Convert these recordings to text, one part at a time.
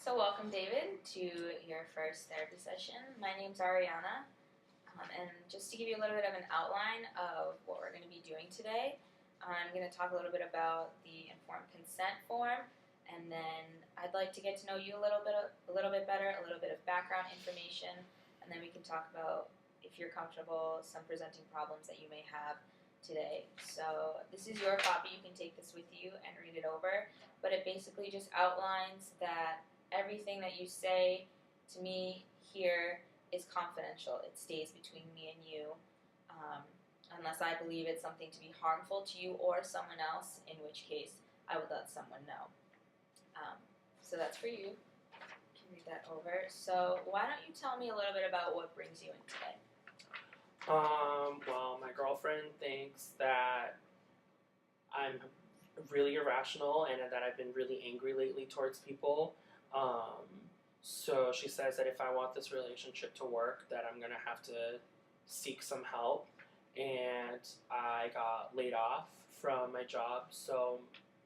So welcome, David, to your first therapy session. My name's Arianna, and just to give you a little bit of an outline of what we're going to be doing today, I'm going to talk a little bit about the informed consent form, and then I'd like to get to know you a little bit better, a little bit of background information, and then we can talk about, if you're comfortable, some presenting problems that you may have today. So this is your copy. You can take this with you and read it over, but it basically just outlines that everything that you say to me here is confidential. It stays between me and you, unless I believe it's something to be harmful to you or someone else, in which case I would let someone know. So that's for you. You can read that over. So why don't you tell me a little bit about what brings you in today? Well, my girlfriend thinks that I'm really irrational and that I've been really angry lately towards people. So she says that if I want this relationship to work, that I'm going to have to seek some help. And I got laid off from my job, so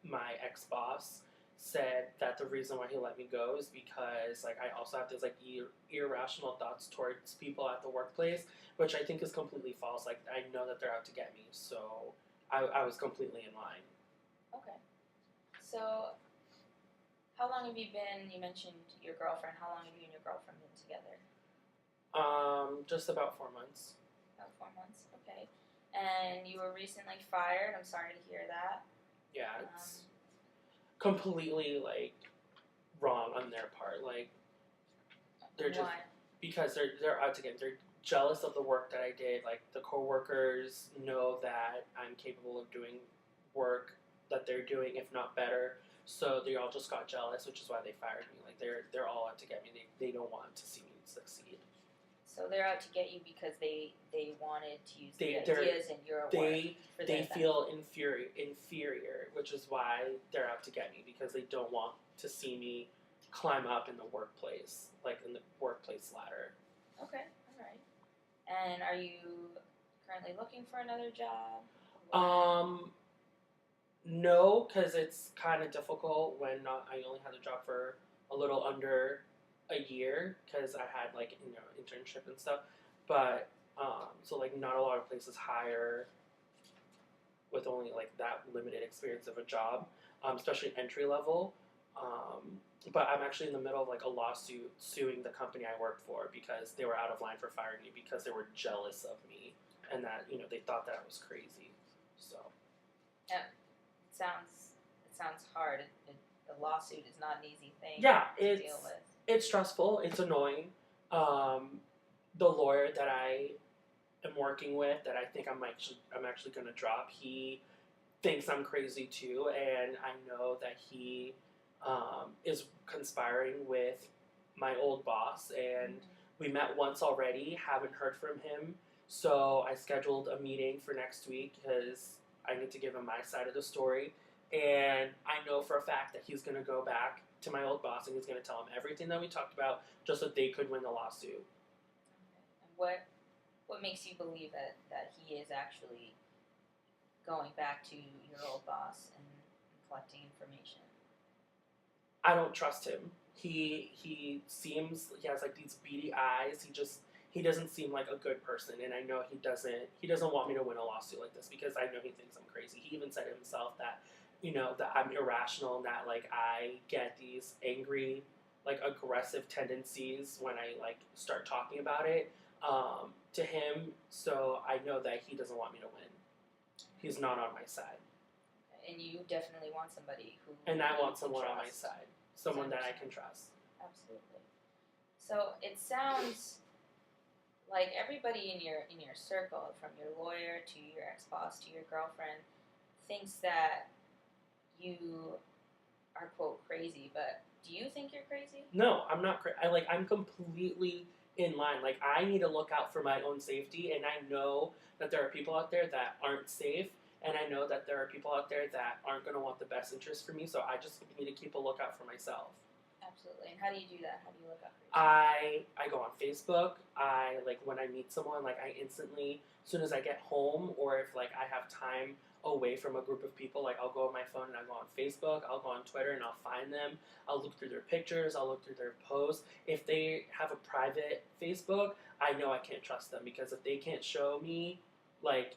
my ex-boss said that the reason why he let me go is because I also have these irrational thoughts towards people at the workplace, which I think is completely false. I know that they're out to get me, so I was completely in line. Okay. So how long have you been, you mentioned your girlfriend, how long have you and your girlfriend been together? Just about 4 months. About 4 months, okay. And you were recently fired. I'm sorry to hear that. Yeah, it's completely wrong on their part. They're just why? Because they're out to get. They're jealous of the work that I did. The coworkers know that I'm capable of doing work that they're doing, if not better. So they all just got jealous, which is why they fired me. They're all out to get me. They don't want to see me succeed. So they're out to get you because they wanted to use the ideas in your work. They feel inferior, which is why they're out to get me, because they don't want to see me climb up in the workplace, in the workplace ladder. Okay, all right. And are you currently looking for another job? No, because it's kind of difficult when I only had a job for a little under a year, because I had internship and stuff. But so not a lot of places hire with only that limited experience of a job, especially entry level. But I'm actually in the middle of a lawsuit suing the company I worked for because they were out of line for firing me because they were jealous of me and that they thought that I was crazy. So. Yeah. It sounds hard. The lawsuit is not an easy thing to deal with. It's stressful. It's annoying. The lawyer that I am working with, that I think I'm actually going to drop, he thinks I'm crazy too, and I know that he is conspiring with my old boss, and we met once already, haven't heard from him, so I scheduled a meeting for next week because I need to give him my side of the story, and I know for a fact that he's going to go back to my old boss and he's going to tell him everything that we talked about just so they could win the lawsuit. Okay. And what makes you believe that he is actually going back to your old boss and collecting information? I don't trust him. He has these beady eyes. He doesn't seem like a good person, and I know he doesn't want me to win a lawsuit like this because I know he thinks I'm crazy. He even said himself that that I'm irrational and that I get these angry, aggressive tendencies when I start talking about it to him. So I know that he doesn't want me to win. He's not on my side. And you definitely want somebody who. And I want someone on my side, someone that I can trust. Absolutely. So it sounds like everybody in your circle, from your lawyer to your ex-boss to your girlfriend, thinks that you are, quote, crazy. But do you think you're crazy? No, I'm not crazy. I'm completely in line. I need to look out for my own safety, and I know that there are people out there that aren't safe, and I know that there are people out there that aren't going to want the best interest for me, so I just need to keep a lookout for myself. Absolutely. And how do you do that? How do you look out for yourself? I go on Facebook. When I meet someone, I instantly, as soon as I get home, or if I have time away from a group of people. Like I'll go on my phone and I'll go on Facebook, I'll go on Twitter and I'll find them. I'll look through their pictures, I'll look through their posts. If they have a private Facebook, I know I can't trust them because if they can't show me like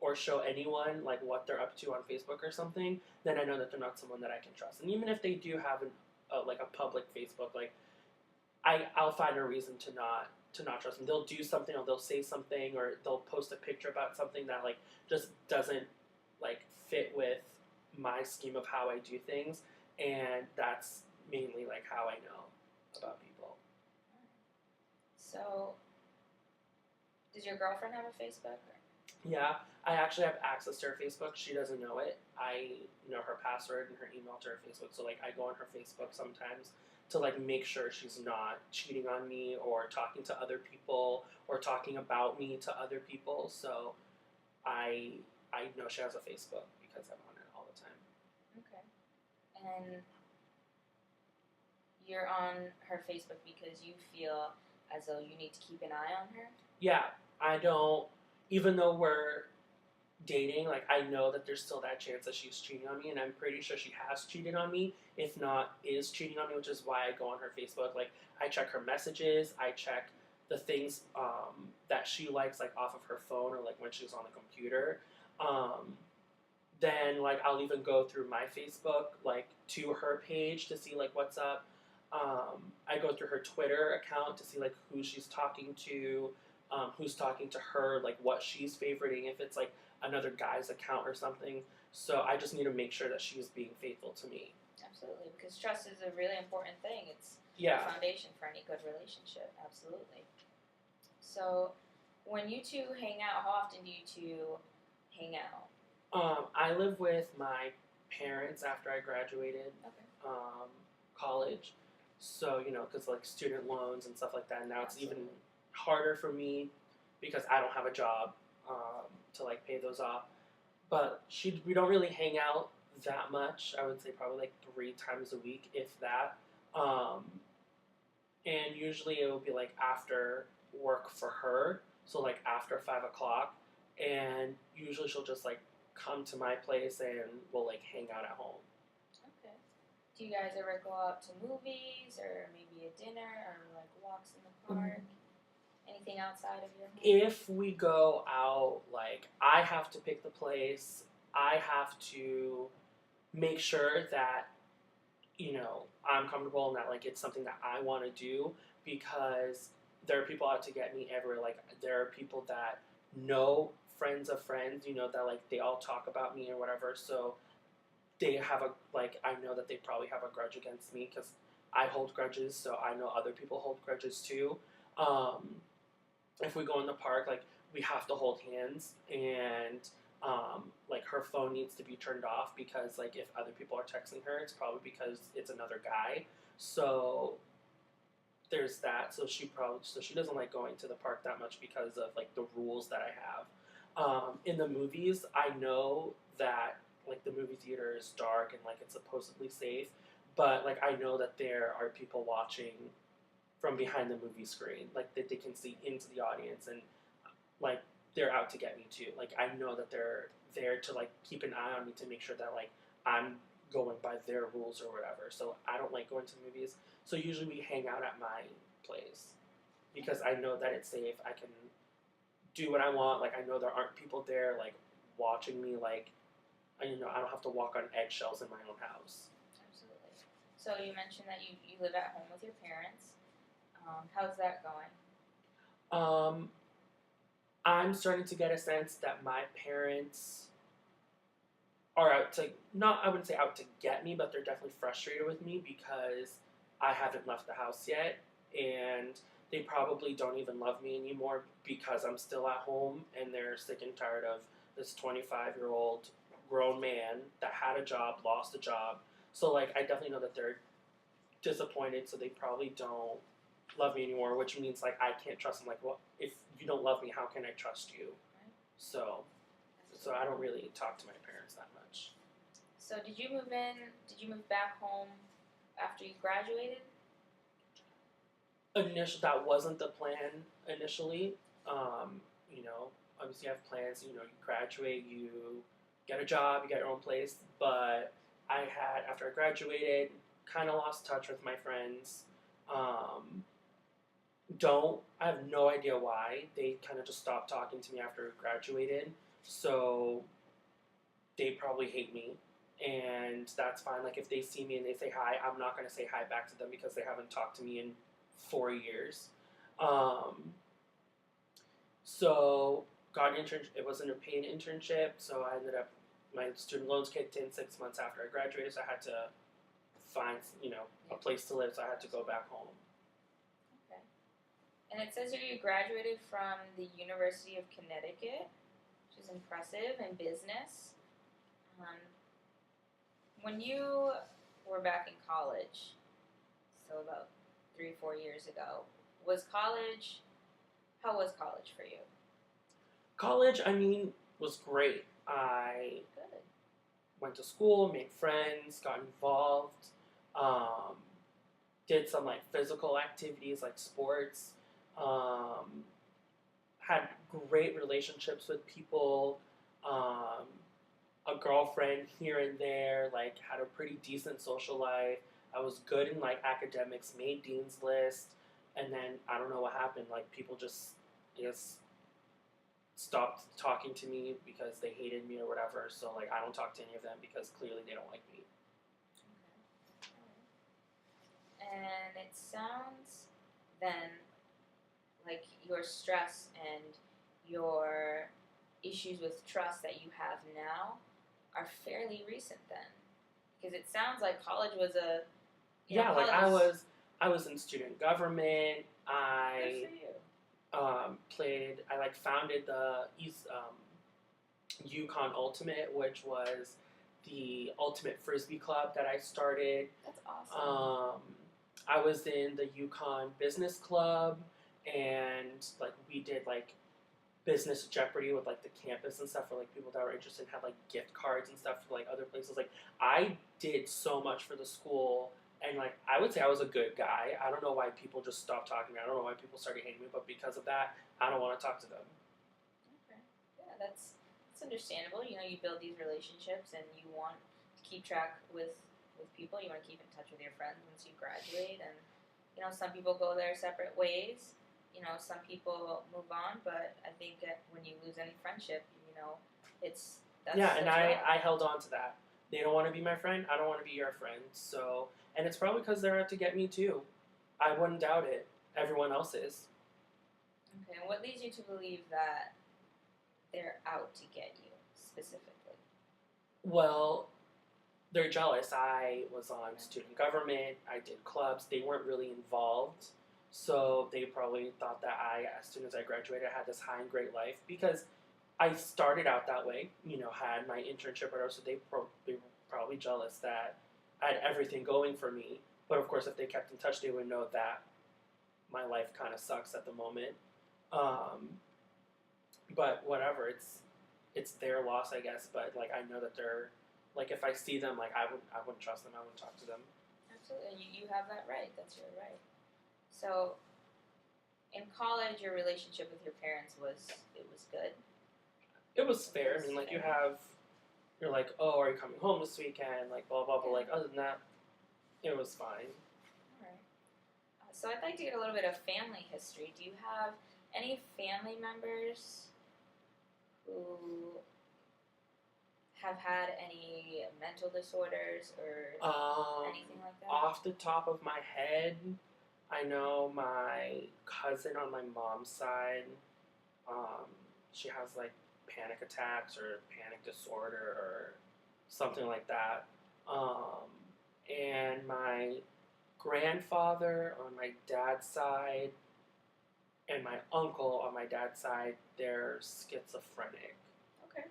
or show anyone like what they're up to on Facebook or something, then I know that they're not someone that I can trust. And even if they do have like a public Facebook, like I'll find a reason to not trust them. They'll do something, or they'll say something, or they'll post a picture about something that like just doesn't like fit with my scheme of how I do things, and that's mainly like how I know about people. So, does your girlfriend have a Facebook? Yeah, I actually have access to her Facebook. She doesn't know it. I know her password and her email to her Facebook. So like I go on her Facebook sometimes to like make sure she's not cheating on me or talking to other people or talking about me to other people. So I know she has a Facebook because I'm on it all the time. Okay. And you're on her Facebook because you feel as though you need to keep an eye on her? Yeah, I don't. Even though we're dating, like I know that there's still that chance that she's cheating on me, and I'm pretty sure she has cheated on me, if not is cheating on me, which is why I go on her Facebook. Like I check her messages, I check the things that she likes, like off of her phone or like when she's on the computer. Then like I'll even go through my Facebook like to her page to see like what's up. I go through her Twitter account to see like who she's talking to, who's talking to her, like what she's favoriting, if it's like another guy's account or something. So I just need to make sure that she's being faithful to me. Absolutely, because trust is a really important thing. It's Yeah. the foundation for any good relationship. Absolutely. So, when you two hang out, how often do you two hang out? I live with my parents after I graduated college. So, you know, because like student loans and stuff like that. Now it's even harder for me because I don't have a job to like pay those off. But we don't really hang out that much. I would say probably like 3 times a week, if that. And usually it will be like after work for her. So like after 5 o'clock. And usually she'll just like come to my place and we'll like hang out at home. Okay. Do you guys ever go out to movies or maybe a dinner or like walks in the park? Anything outside of your home? If we go out, like I have to pick the place. I have to make sure that you know I'm comfortable and that like it's something that I want to do because there are people out to get me everywhere. Like there are people that know friends of friends, you know, that like they all talk about me or whatever. So they have a like I know that they probably have a grudge against me because I hold grudges. So I know other people hold grudges too. If we go in the park, like we have to hold hands, and like her phone needs to be turned off because like if other people are texting her, it's probably because it's another guy. So there's that. So she doesn't like going to the park that much because of like the rules that I have. In the movies, I know that like the movie theater is dark and like it's supposedly safe, but like I know that there are people watching from behind the movie screen, like that they can see into the audience, and like they're out to get me too. Like I know that they're there to like keep an eye on me to make sure that like I'm going by their rules or whatever. So I don't like going to movies. So usually we hang out at my place because I know that it's safe. I can do what I want. Like I know there aren't people there like watching me. Like I don't have to walk on eggshells in my own house. Absolutely. So you mentioned that you live at home with your parents. How's that going? I'm starting to get a sense that my parents are out to not I wouldn't say out to get me, but they're definitely frustrated with me because I haven't left the house yet, and they probably don't even love me anymore because I'm still at home, and they're sick and tired of this 25-year-old grown man that had a job, lost a job. So like I definitely know that they're disappointed, so they probably don't love me anymore, which means like I can't trust them. Like, well, if you don't love me, how can I trust you? Right. So I don't really talk to my parents that much. So did you move back home after you graduated? That wasn't the plan initially. You know, obviously you have plans. You know, you graduate, you get a job, you get your own place. But after I graduated, kind of lost touch with my friends. Um, I have no idea why. They kind of just stopped talking to me after I graduated. So they probably hate me. And that's fine. Like, if they see me and they say hi, I'm not going to say hi back to them because they haven't talked to me in 4 years. So got an intern. It wasn't a paid internship, so I ended up my student loans kicked in 6 months after I graduated. So I had to find a place to live. So I had to go back home. Okay. And it says here you graduated from the University of Connecticut, which is impressive, in business. When you were back in college, so about 3-4 years ago, how was college for you? College, was great. I Good. went to school, made friends, got involved, did some like physical activities like sports, had great relationships with people, a girlfriend here and there, like had a pretty decent social life. I was good in like academics, made dean's list, and then I don't know what happened. Like people just stopped talking to me because they hated me or whatever. So like I don't talk to any of them because clearly they don't like me. Okay. And it sounds then like your stress and your issues with trust that you have now are fairly recent then, because it sounds like college was like I was in student government. Good for you. I founded the Yukon Ultimate, which was the ultimate frisbee club that I started. That's awesome. I was in the Yukon Business Club, and like we did like business Jeopardy with like the campus and stuff for like people that were interested and had like gift cards and stuff for like other places. Like I did so much for the school. And, like, I would say I was a good guy. I don't know why people just stopped talking to me. I don't know why people started hating me, but because of that, I don't want to talk to them. Okay. Yeah, that's understandable. You build these relationships and you want to keep track with people. You want to keep in touch with your friends once you graduate. And, some people go their separate ways. Some people move on. But I think that when you lose any friendship, I held on to that. They don't want to be my friend. I don't want to be your friend. So, and it's probably because they're out to get me too. I wouldn't doubt it. Everyone else is. Okay, and what leads you to believe that they're out to get you specifically? Well, they're jealous. I was on student government. I did clubs. They weren't really involved. So they probably thought that as soon as I graduated, I had this high and great life because I started out that way, had my internship or whatever, so they were probably jealous that I had everything going for me. But of course, if they kept in touch, they would know that my life kind of sucks at the moment. But whatever, it's their loss, I guess. But like I know that they're like if I see them, like I wouldn't trust them. I wouldn't talk to them. Absolutely, and you have that right. That's your right. So, in college, your relationship with your parents was good. It was fair. You're like, oh, are you coming home this weekend? Like, blah, blah, blah. Like, other than that, it was fine. All right. So I'd like to get a little bit of family history. Do you have any family members who have had any mental disorders or anything like that? Off the top of my head, I know my cousin on my mom's side, she has, like, panic attacks or panic disorder or something like that. And my grandfather on my dad's side and my uncle on my dad's side, they're schizophrenic. Okay.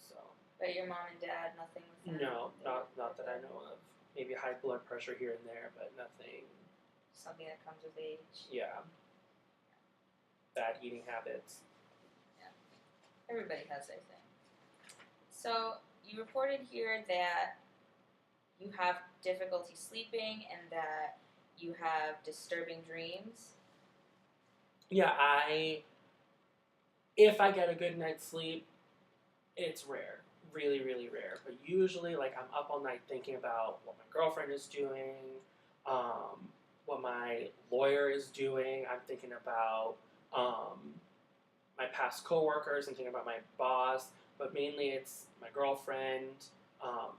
So. But your mom and dad, nothing with them? No, not that I know of. Maybe high blood pressure here and there, but nothing. Something that comes with age. Yeah. Bad eating habits. Everybody has their thing. So, you reported here that you have difficulty sleeping and that you have disturbing dreams. Yeah, if I get a good night's sleep, it's rare. really, really rare. But usually, like, I'm up all night thinking about what my girlfriend is doing, um, what my lawyer is doing. I'm thinking about my past coworkers. I'm thinking about my boss. But mainly, it's my girlfriend,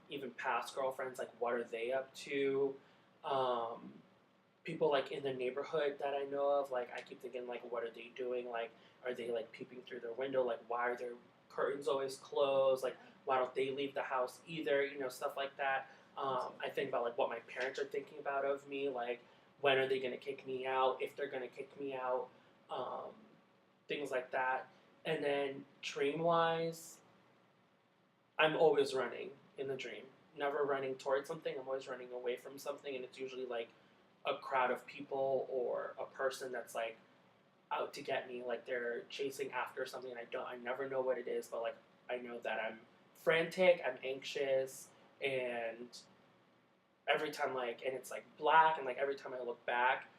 even past girlfriends. Like, what are they up to? Um, People like in the neighborhood that I know of, like I keep thinking like, what are they doing? Like, are they like peeping through their window? Like, why are their curtains always closed? Like, why don't they leave the house either? You know, stuff like that. I think about like what my parents are thinking about of me. Like, when are they gonna kick me out? If they're gonna kick me out, um, things like that. And then dream wise, I'm always running in the dream. Never running towards something. I'm always running away from something, and it's usually like a crowd of people or a person that's like out to get me. Like they're chasing after something. I never know what it is, but like I know that I'm frantic. I'm anxious, and every time like and it's like black, and like every time I look back,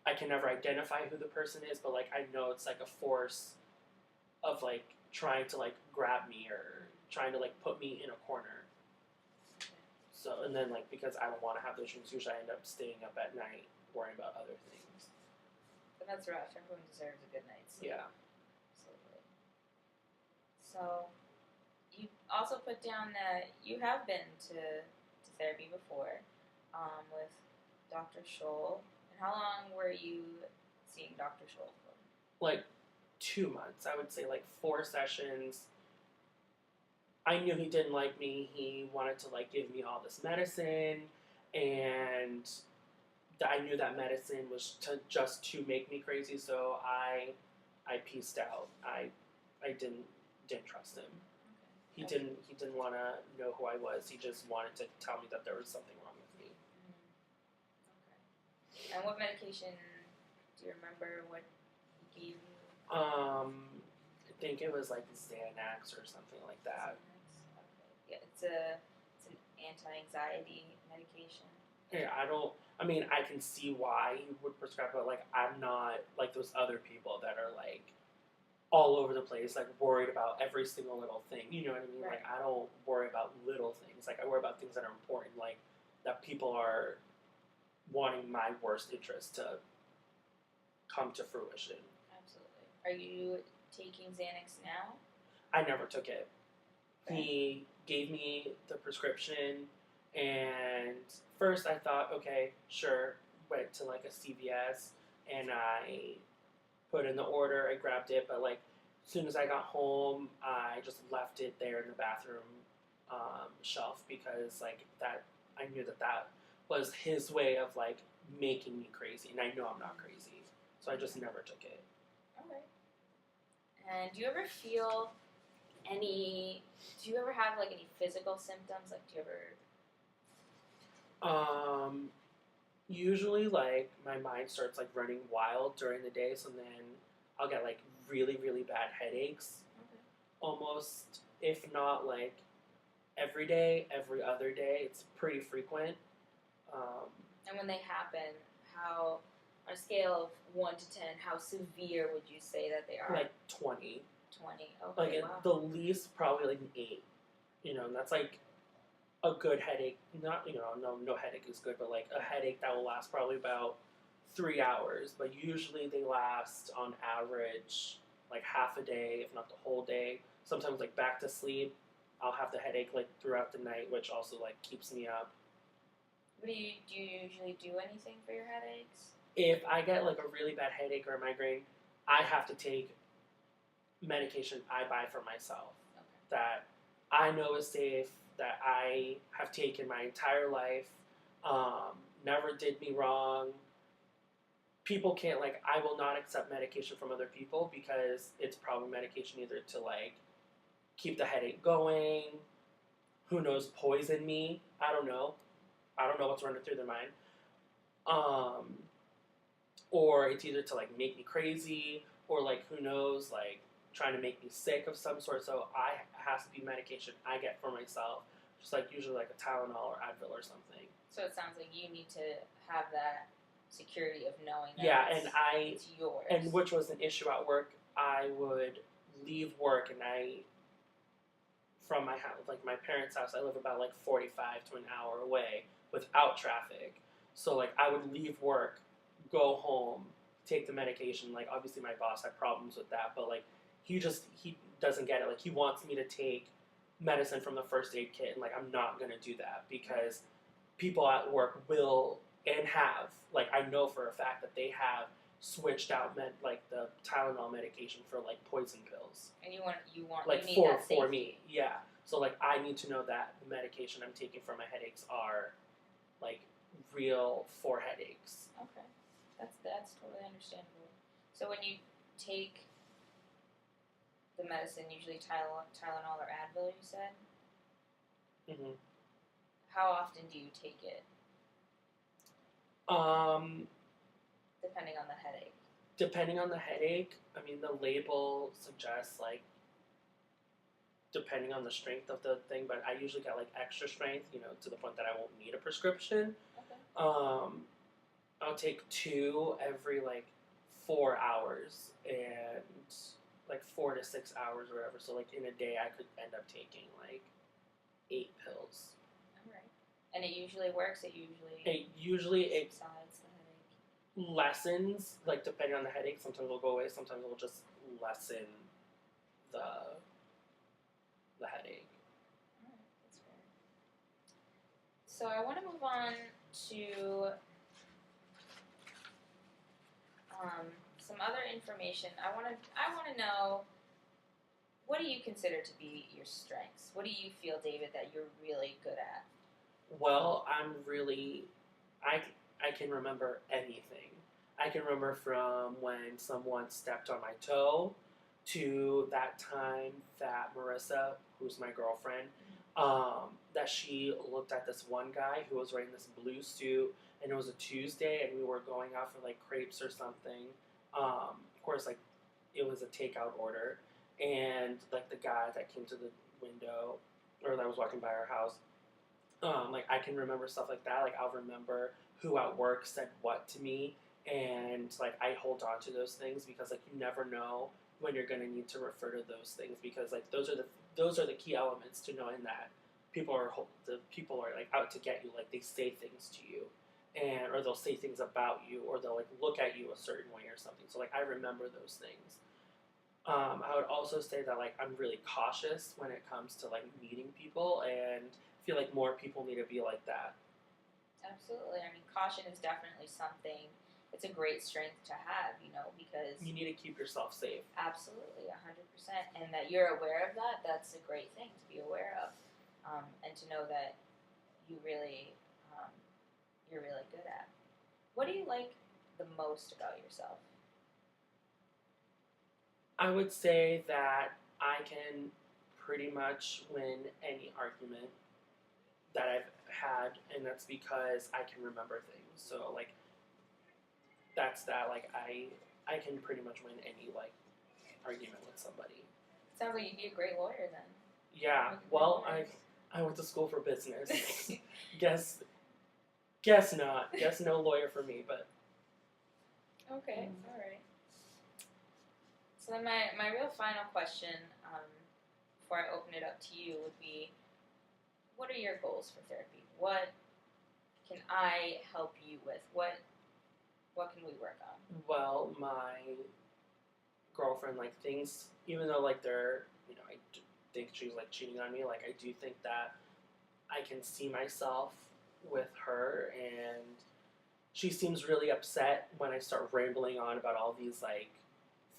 I can never identify who the person is, but like I know it's like a force of like trying to like grab me or trying to like put me in a corner. So, and then like because I don't want to have those dreams, usually I end up staying up at night worrying about other things. But that's rough. Everyone deserves a good night's sleep. Yeah. Absolutely. So, you also put down that you have been to therapy before, with Dr. Scholl. And how long were you seeing Dr. Scholl for? Like 2 months, I would say like 4 sessions. I knew he didn't like me. He wanted to like give me all this medicine, and I knew that medicine was just to make me crazy. So I pieced out. I didn't trust him. Okay. He didn't want to know who I was. He just wanted to tell me that there was something wrong with me. Okay. And what medication do you remember? What he gave you? I think it was like Xanax or something like that. Okay. Yeah, it's an anti-anxiety medication. Yeah, I mean, I can see why he would prescribe it, but like, I'm not like those other people that are like all over the place, like worried about every single little thing. You know what I mean? Right. Like, I don't worry about little things. Like, I worry about things that are important, like that people are wanting my worst interest to come to fruition. Absolutely. Are you taking Xanax now? I never took it. Okay. He gave me the prescription, and first I thought, okay, sure. Went to like a CVS, and I put in the order. I grabbed it, but like as soon as I got home, I just left it there in the bathroom shelf because like that I knew that was his way of like making me crazy, and I know I'm not crazy, so I just never took it. Okay. And do you ever feel do you ever have like any physical symptoms? Like, do you ever? Usually like my mind starts like running wild during the day, so then I'll get like really, really bad headaches. Okay. Almost, if not like every day, every other day. It's pretty frequent. And when they happen, how, on a scale of 1 to 10, how severe would you say that they are? Like 20. 20. Okay, Like wow. at the least, probably like an 8. You know, and that's like a good headache. Not, you know, no headache is good, but like a headache that will last probably about 3 hours. But usually they last on average like half a day, if not the whole day. Sometimes like back to sleep, I'll have the headache like throughout the night, which also like keeps me up. Do you usually do anything for your headaches? If I get like a really bad headache or a migraine, I have to take medication I buy for myself that I know is safe, that I have taken my entire life, never did me wrong. People can't, like, I will not accept medication from other people because it's probably medication either to like keep the headache going, who knows, poison me. I don't know what's running through their mind. Or it's either to like make me crazy, or like who knows, like trying to make me sick of some sort. So it has to be medication I get for myself, just like usually like a Tylenol or Advil or something. So it sounds like you need to have that security of knowing that it's yours. And which was an issue at work. I would leave work and I from my house, like my parents' house. I live about like 45 to an hour away without traffic. So like I would leave work, go home, take the medication. Like obviously my boss had problems with that, but like he doesn't get it. Like he wants me to take medicine from the first aid kit, and like I'm not gonna do that because people at work will and have, like I know for a fact that they have switched out like the Tylenol medication for like poison pills. And you Like need for that safety. me, yeah. So like I need to know that the medication I'm taking for my headaches are like real for headaches. Okay, that's totally understandable. So when you take the medicine, usually Tylenol or Advil, you said. Mm-hmm. How often do you take it? Depending on the headache. Depending on the headache, I mean the label suggests like depending on the strength of the thing, but I usually get like extra strength, to the point that I won't need a prescription. Okay. I'll take 2 every like 4 hours and like 4 to 6 hours or whatever. So like in a day I could end up taking like 8 pills. Alright. And it usually works? It subsides the headache? Lessens, like depending on the headache. Sometimes it'll go away, sometimes it'll just lessen the headache. Alright, that's fair. So I want to move on to some other information. I want to know, what do you consider to be your strengths? What do you feel, David, that you're really good at? Well, I can remember anything. I can remember from when someone stepped on my toe to that time that Marissa, who's my girlfriend, that she looked at this one guy who was wearing this blue suit, and it was a Tuesday, and we were going out for like crepes or something. Of course, like it was a takeout order, and like the guy that came to the window or that was walking by our house, like I can remember stuff like that. Like I'll remember who at work said what to me, and like I hold on to those things because like you never know when you're gonna need to refer to those things, because like those are the key elements to knowing that people are like out to get you. Like they say things to you, or they'll say things about you, or they'll like look at you a certain way or something. So like I remember those things. I would also say that like I'm really cautious when it comes to like meeting people, and feel like more people need to be like that. Absolutely. I mean, caution is definitely something. It's a great strength to have, because You need to keep yourself safe. absolutely 100%, and that you're aware of that. That's a great thing to be aware of, and to know that you really, you're really good at. What do you like the most about yourself? I would say that I can pretty much win any argument that I've had, and that's because I can remember things. So like that's that. Like I can pretty much win any like argument with somebody. Sounds like you'd be a great lawyer then. Yeah. Like a Well, great lawyer. I went to school for business. Guess not. Guess no lawyer for me, but Okay, all right. So then my real final question, before I open it up to you, would be, what are your goals for therapy? What can I help you with? What can we work on? well, my girlfriend like things, even though like they're, I think she's like cheating on me. Like I do think that I can see myself with her, and she seems really upset when I start rambling on about all these like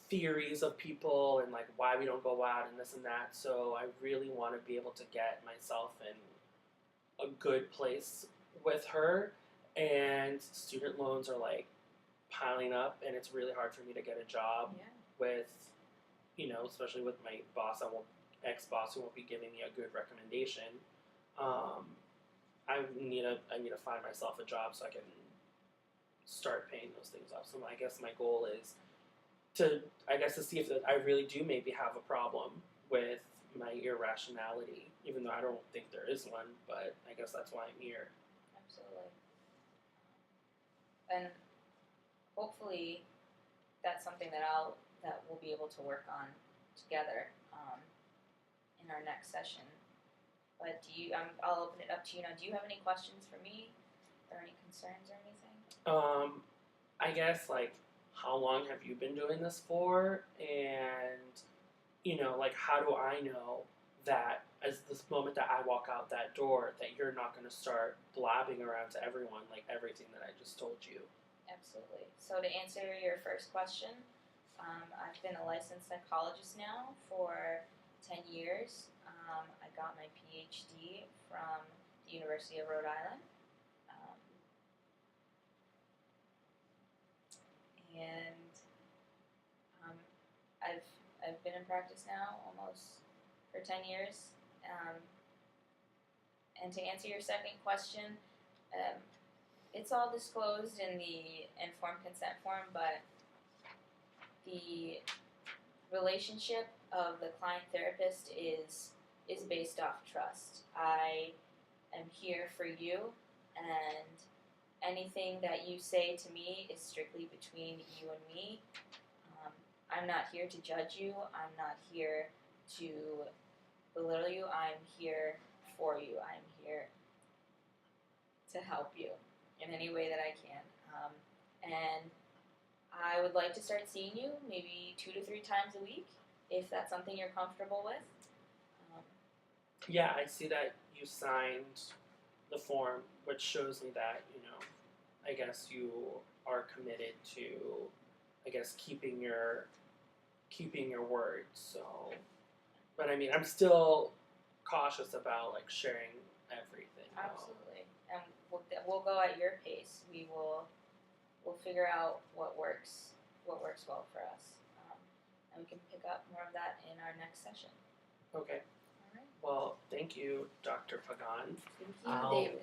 theories of people and like why we don't go out and this and that. So I really want to be able to get myself in a good place with her. And student loans are like piling up, and it's really hard for me to get a job Yeah. with, especially with my boss. Ex-boss who won't be giving me a good recommendation. I need to find myself a job so I can start paying those things off. So I guess my goal is to see if I really do maybe have a problem with my irrationality, even though I don't think there is one. But I guess that's why I'm here. Absolutely. And hopefully that's something that we'll be able to work on together, in our next session. But I'll open it up to you now. Do you have any questions for me, or any concerns or anything? I guess like how long have you been doing this for, and like how do I know that as this moment that I walk out that door that you're not going to start blabbing around to everyone like everything that I just told you? Absolutely. So to answer your first question, I've been a licensed psychologist now for 10 years. I got my PhD from the University of Rhode Island. Um, and I've been in practice now almost for 10 years. And to answer your second question, it's all disclosed in the informed consent form, but the relationship of the client therapist is based off trust. I am here for you, and anything that you say to me is strictly between you and me. I'm not here to judge you. I'm not here to belittle you. I'm here for you. I'm here to help you in any way that I can. And I would like to start seeing you maybe 2 to 3 times a week, if that's something you're comfortable with. Yeah, I see that you signed the form, which shows me that, I guess you are committed to, I guess, keeping your word. So, but I mean, I'm still cautious about like sharing everything. Absolutely, and we'll go at your pace. We'll figure out what works well for us, and we can pick up more of that in our next session. Okay. All right. Well, thank you, Dr. Pagan. Thank you, David.